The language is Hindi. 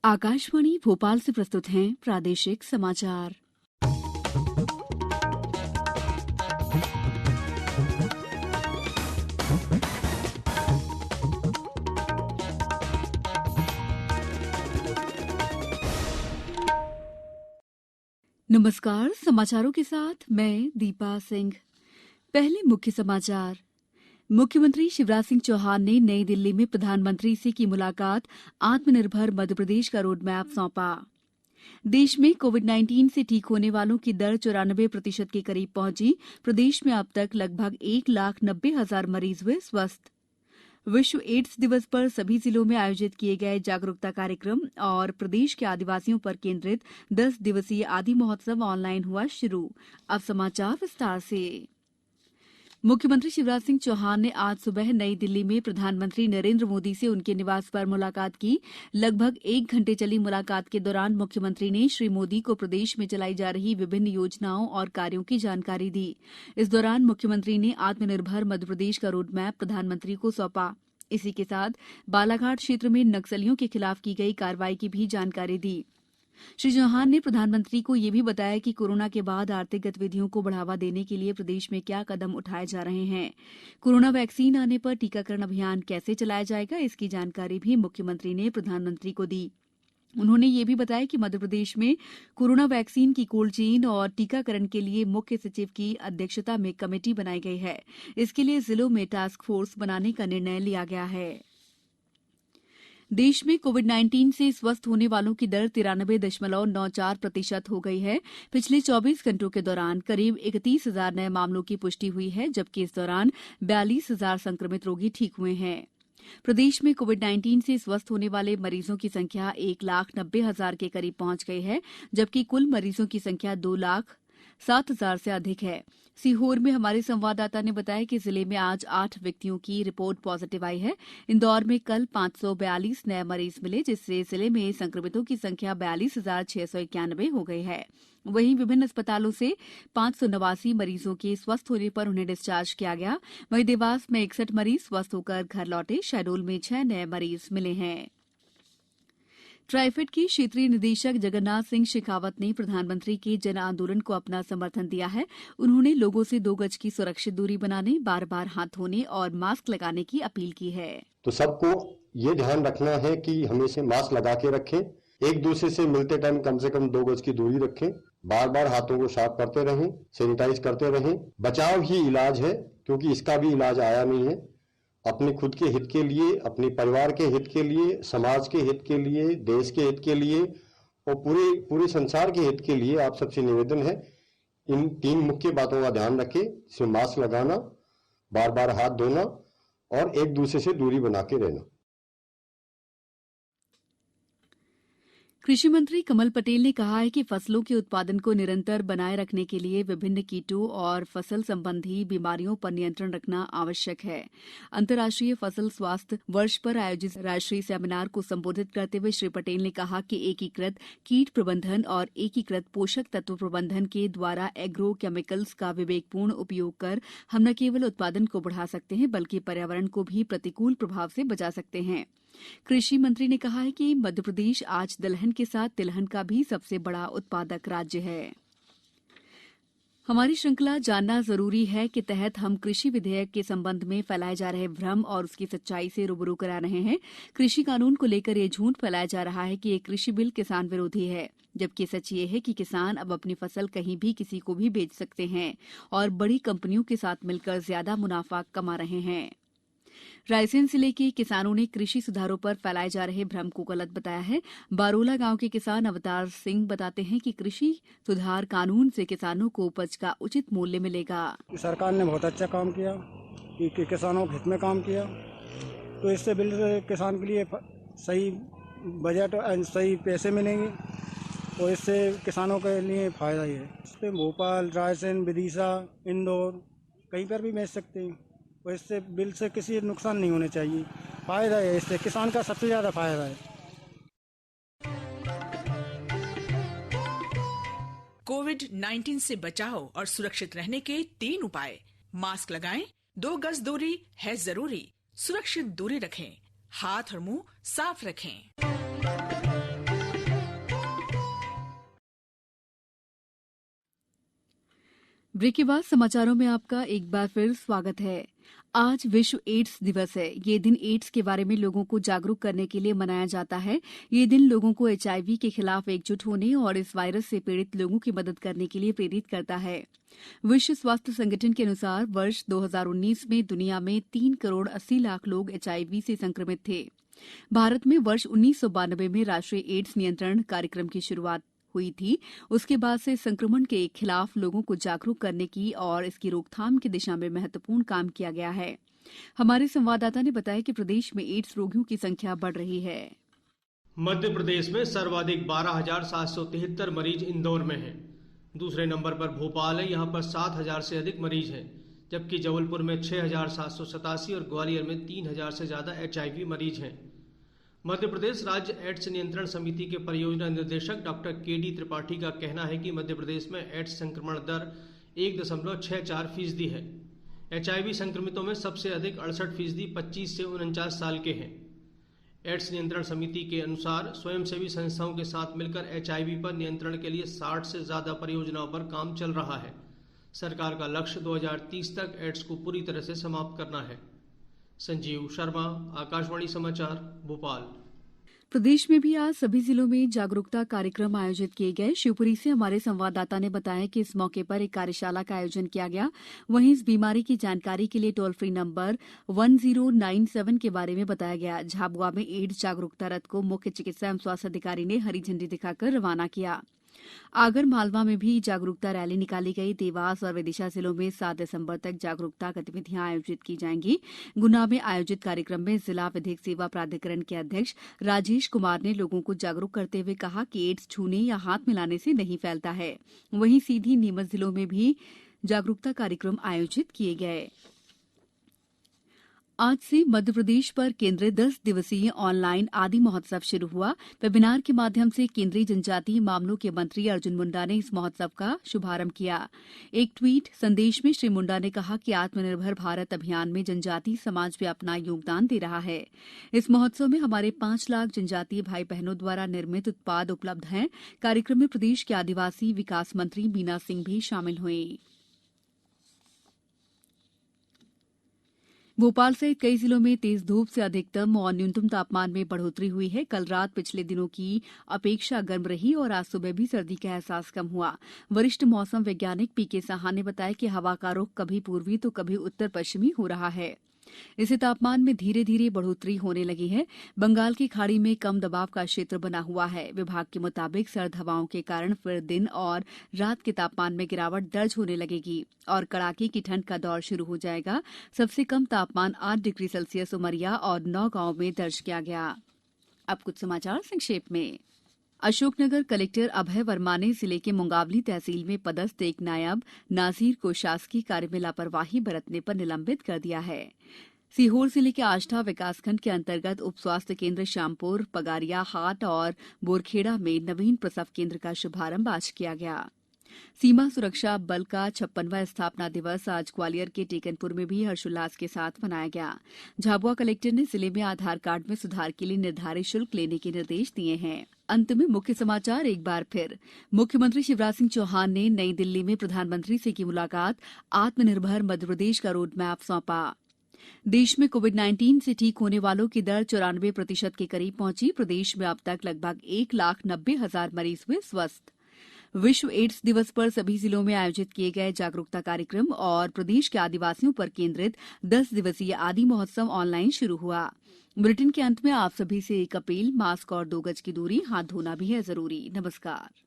आकाशवाणी भोपाल से प्रस्तुत हैं प्रादेशिक समाचार। नमस्कार, समाचारों के साथ मैं दीपा सिंह। पहले मुख्य समाचार। मुख्यमंत्री शिवराज सिंह चौहान ने नई दिल्ली में प्रधानमंत्री से की मुलाकात, आत्मनिर्भर मध्यप्रदेश का रोड मैप सौंपा। देश में कोविड-19 से ठीक होने वालों की दर 94% के करीब पहुंची। प्रदेश में अब तक लगभग 1,90,000 मरीज हुए स्वस्थ। विश्व एड्स दिवस पर सभी जिलों में आयोजित किए गए जागरूकता कार्यक्रम और प्रदेश के आदिवासियों पर केंद्रित 10 दिवसीय आदि महोत्सव ऑनलाइन हुआ शुरू। अब समाचार विस्तार से। मुख्यमंत्री शिवराज सिंह चौहान ने आज सुबह नई दिल्ली में प्रधानमंत्री नरेंद्र मोदी से उनके निवास पर मुलाकात की। लगभग 1 घंटे चली मुलाकात के दौरान मुख्यमंत्री ने श्री मोदी को प्रदेश में चलाई जा रही विभिन्न योजनाओं और कार्यों की जानकारी दी। इस दौरान मुख्यमंत्री ने आत्मनिर्भर मध्यप्रदेश का रोड मैप प्रधानमंत्री को सौंपा। इसी के साथ बालाघाट क्षेत्र में नक्सलियों के खिलाफ की गई कार्रवाई की भी जानकारी दी। श्री चौहान ने प्रधानमंत्री को यह भी बताया कि कोरोना के बाद आर्थिक गतिविधियों को बढ़ावा देने के लिए प्रदेश में क्या कदम उठाए जा रहे हैं। कोरोना वैक्सीन आने पर टीकाकरण अभियान कैसे चलाया जाएगा, इसकी जानकारी भी मुख्यमंत्री ने प्रधानमंत्री को दी। उन्होंने ये भी बताया कि मध्यप्रदेश में कोरोना वैक्सीन की कोल्ड चेन और टीकाकरण के लिए मुख्य सचिव की अध्यक्षता में कमेटी बनाई गई है। इसके लिए जिलों में टास्क फोर्स बनाने का निर्णय लिया गया है। देश में कोविड-19 से स्वस्थ होने वालों की दर 93.94% हो गई है। पिछले 24 घंटों के दौरान करीब 31,000 नए मामलों की पुष्टि हुई है, जबकि इस दौरान 42,000 संक्रमित रोगी ठीक हुए हैं। प्रदेश में कोविड-19 से स्वस्थ होने वाले मरीजों की संख्या 1,90,000 के करीब पहुंच गई है, जबकि कुल मरीजों की संख्या 2,07,000 से अधिक है। सीहोर में हमारे संवाददाता ने बताया कि जिले में आज 8 व्यक्तियों की रिपोर्ट पॉजिटिव आई है। इंदौर में कल 542 नए मरीज मिले, जिससे जिले में संक्रमितों की संख्या 42,691 हो गई है। वहीं विभिन्न अस्पतालों से 589 मरीजों के स्वस्थ होने पर उन्हें डिस्चार्ज किया गया। वहीं देवास में 61 मरीज स्वस्थ होकर घर लौटे। शहडोल में 6 नए मरीज मिले हैं। ट्राइफेड के क्षेत्रीय निदेशक जगन्नाथ सिंह शेखावत ने प्रधानमंत्री के जन आंदोलन को अपना समर्थन दिया है। उन्होंने लोगों से 2 गज की सुरक्षित दूरी बनाने, बार बार हाथ धोने और मास्क लगाने की अपील की है। तो सबको ये ध्यान रखना है कि हमेशा मास्क लगा के रखें, एक दूसरे से मिलते टाइम कम से कम 2 गज की दूरी रखें, बार बार हाथों को साफ करते रहें, सैनिटाइज करते रहें। बचाव ही इलाज है, क्योंकि इसका भी इलाज आया नहीं है। अपने खुद के हित के लिए, अपने परिवार के हित के लिए, समाज के हित के लिए, देश के हित के लिए और पूरे संसार के हित के लिए आप सबसे निवेदन है, इन 3 मुख्य बातों का ध्यान रखें। इसमें मास्क लगाना, बार बार हाथ धोना और एक दूसरे से दूरी बना के रहना। कृषि मंत्री कमल पटेल ने कहा है कि फसलों के उत्पादन को निरंतर बनाए रखने के लिए विभिन्न कीटों और फसल संबंधी बीमारियों पर नियंत्रण रखना आवश्यक है। अंतर्राष्ट्रीय फसल स्वास्थ्य वर्ष पर आयोजित राष्ट्रीय सेमिनार को संबोधित करते हुए श्री पटेल ने कहा कि एकीकृत कीट प्रबंधन और एकीकृत पोषक तत्व प्रबंधन के द्वारा एग्रो केमिकल्स का विवेकपूर्ण उपयोग कर हम न केवल उत्पादन को बढ़ा सकते हैं, बल्कि पर्यावरण को भी प्रतिकूल प्रभाव से बचा सकते हैं। कृषि मंत्री ने कहा है कि मध्यप्रदेश आज दलहन के साथ तिलहन का भी सबसे बड़ा उत्पादक राज्य है। हमारी श्रृंखला जानना जरूरी है के तहत हम कृषि विधेयक के संबंध में फैलाए जा रहे भ्रम और उसकी सच्चाई से रूबरू करा रहे हैं। कृषि कानून को लेकर ये झूठ फैलाया जा रहा है कि ये कृषि बिल किसान विरोधी है, जबकि सच ये है कि किसान अब अपनी फसल कहीं भी किसी को भी बेच सकते हैं और बड़ी कंपनियों के साथ मिलकर ज्यादा मुनाफा कमा रहे हैं। रायसेन जिले के किसानों ने कृषि सुधारों पर फैलाए जा रहे भ्रम को गलत बताया है। बारोला गांव के किसान अवतार सिंह बताते हैं कि कृषि सुधार कानून से किसानों को उपज का उचित मूल्य मिलेगा। सरकार ने बहुत अच्छा काम किया कि किसानों के हित में काम किया, तो इससे बिल किसान के लिए सही बजट और सही पैसे मिलेंगे और इससे किसानों के लिए फायदा ही है। इस पर भोपाल, रायसेन, विदिशा, इंदौर कहीं पर भी बेच सकते हैं और इससे बिल से किसी नुकसान नहीं होने चाहिए। फायदा है, इससे किसान का सबसे ज़्यादा फायदा है। कोविड-19 से बचाव और सुरक्षित रहने के 3 उपाय। मास्क लगाएं, 2 गज दूरी है जरूरी, सुरक्षित दूरी रखें, हाथ और मुंह साफ रखें। ब्रेक के बाद समाचारों में आपका एक बार फिर स्वागत है। आज विश्व एड्स दिवस है। ये दिन एड्स के बारे में लोगों को जागरूक करने के लिए मनाया जाता है। ये दिन लोगों को HIV के खिलाफ एकजुट होने और इस वायरस से पीड़ित लोगों की मदद करने के लिए प्रेरित करता है। विश्व स्वास्थ्य संगठन के अनुसार वर्ष 2019 में दुनिया में 3 करोड़ 80 लाख लोग HIV से संक्रमित थे। भारत में वर्ष 1992 में राष्ट्रीय एड्स नियंत्रण कार्यक्रम की शुरुआत हुई थी। उसके बाद से संक्रमण के खिलाफ लोगों को जागरूक करने की और इसकी रोकथाम की दिशा में महत्वपूर्ण काम किया गया है। हमारे संवाददाता ने बताया कि प्रदेश में एड्स रोगियों की संख्या बढ़ रही है। मध्य प्रदेश में सर्वाधिक 12,773 मरीज इंदौर में हैं। दूसरे नंबर पर भोपाल है, यहाँ पर 7,000 से अधिक मरीज हैं, जबकि जबलपुर में 6,787 और ग्वालियर में 3,000 से ज़्यादा HIV मरीज हैं। मध्य प्रदेश राज्य एड्स नियंत्रण समिति के परियोजना निदेशक डॉक्टर KD त्रिपाठी का कहना है कि मध्य प्रदेश में एड्स संक्रमण दर 1.64% है। HIV संक्रमितों में सबसे अधिक 68% 25 से 49 साल के हैं। एड्स नियंत्रण समिति के अनुसार स्वयंसेवी संस्थाओं के साथ मिलकर HIV पर नियंत्रण के लिए 60 से ज़्यादा परियोजनाओं पर काम चल रहा है। सरकार का लक्ष्य 2030 तक एड्स को पूरी तरह से समाप्त करना है। संजीव शर्मा, आकाशवाणी समाचार, भोपाल। प्रदेश में भी आज सभी जिलों में जागरूकता कार्यक्रम आयोजित किए गए। शिवपुरी से हमारे संवाददाता ने बताया कि इस मौके पर एक कार्यशाला का आयोजन किया गया। वहीं इस बीमारी की जानकारी के लिए टोल फ्री नंबर 1097 के बारे में बताया गया। झाबुआ में एड्स जागरूकता रथ को मुख्य चिकित्सा एवं स्वास्थ्य अधिकारी ने हरी झंडी दिखाकर रवाना किया। आगर मालवा में भी जागरूकता रैली निकाली गई। देवास और विदिशा जिलों में 7 दिसंबर तक जागरूकता गतिविधियां आयोजित की जाएंगी। गुना में आयोजित कार्यक्रम में जिला विधिक सेवा प्राधिकरण के अध्यक्ष राजेश कुमार ने लोगों को जागरूक करते हुए कहा कि एड्स छूने या हाथ मिलाने से नहीं फैलता है। वहीं सीधी नीमच जिलों में भी जागरूकता कार्यक्रम आयोजित किए गए। आज से मध्य प्रदेश पर केंद्रित 10 दिवसीय ऑनलाइन आदि महोत्सव शुरू हुआ। वेबिनार के माध्यम से केंद्रीय जनजातीय मामलों के मंत्री अर्जुन मुंडा ने इस महोत्सव का शुभारंभ किया। एक ट्वीट संदेश में श्री मुंडा ने कहा कि आत्मनिर्भर भारत अभियान में जनजातीय समाज भी अपना योगदान दे रहा है। इस महोत्सव में हमारे 5 लाख जनजातीय भाई बहनों द्वारा निर्मित उत्पाद उपलब्ध हैं। कार्यक्रम में प्रदेश के आदिवासी विकास मंत्री मीना सिंह भी शामिल हुई। भोपाल सहित कई जिलों में तेज धूप से अधिकतम और न्यूनतम तापमान में बढ़ोतरी हुई है। कल रात पिछले दिनों की अपेक्षा गर्म रही और आज सुबह भी सर्दी का एहसास कम हुआ। वरिष्ठ मौसम वैज्ञानिक पीके साहा ने बताया कि हवा का रुख कभी पूर्वी तो कभी उत्तर पश्चिमी हो रहा है। इससे तापमान में धीरे धीरे बढ़ोतरी होने लगी है। बंगाल की खाड़ी में कम दबाव का क्षेत्र बना हुआ है। विभाग के मुताबिक सर्द हवाओं के कारण फिर दिन और रात के तापमान में गिरावट दर्ज होने लगेगी और कड़ाके की ठंड का दौर शुरू हो जाएगा। सबसे कम तापमान 8 डिग्री सेल्सियस उमरिया और नौगांव में दर्ज किया गया। अब कुछ समाचार संक्षेप में। अशोकनगर कलेक्टर अभय वर्मा ने जिले के मुंगावली तहसील में पदस्थ एक नायब नाजिर को शासकीय कार्य में लापरवाही बरतने पर निलंबित कर दिया है। सीहोर जिले के आष्ठा विकासखंड के अंतर्गत उप स्वास्थ्य केंद्र श्यामपुर, पगारिया हाट और बोरखेड़ा में नवीन प्रसव केंद्र का शुभारंभ आज किया गया। सीमा सुरक्षा बल का 56वां स्थापना दिवस आज ग्वालियर के टेकनपुर में भी हर्षोल्लास के साथ मनाया गया। झाबुआ कलेक्टर ने जिले में आधार कार्ड में सुधार के लिए निर्धारित शुल्क लेने के निर्देश दिए हैं। अंत में मुख्य समाचार एक बार फिर। मुख्यमंत्री शिवराज सिंह चौहान ने नई दिल्ली में प्रधानमंत्री से की मुलाकात। आत्मनिर्भर मध्यप्रदेश का रोड मैप सौंपा। देश में कोविड-19 से ठीक होने वालों की दर 94% के करीब पहुंची। प्रदेश में अब तक लगभग 1,90,000 मरीज हुए स्वस्थ। विश्व एड्स दिवस पर सभी जिलों में आयोजित किए गए जागरूकता कार्यक्रम और प्रदेश के आदिवासियों पर केंद्रित 10 दिवसीय आदि महोत्सव ऑनलाइन शुरू हुआ। बुलेटिन के अंत में आप सभी से एक अपील, मास्क और 2 गज की दूरी, हाथ धोना भी है जरूरी। नमस्कार।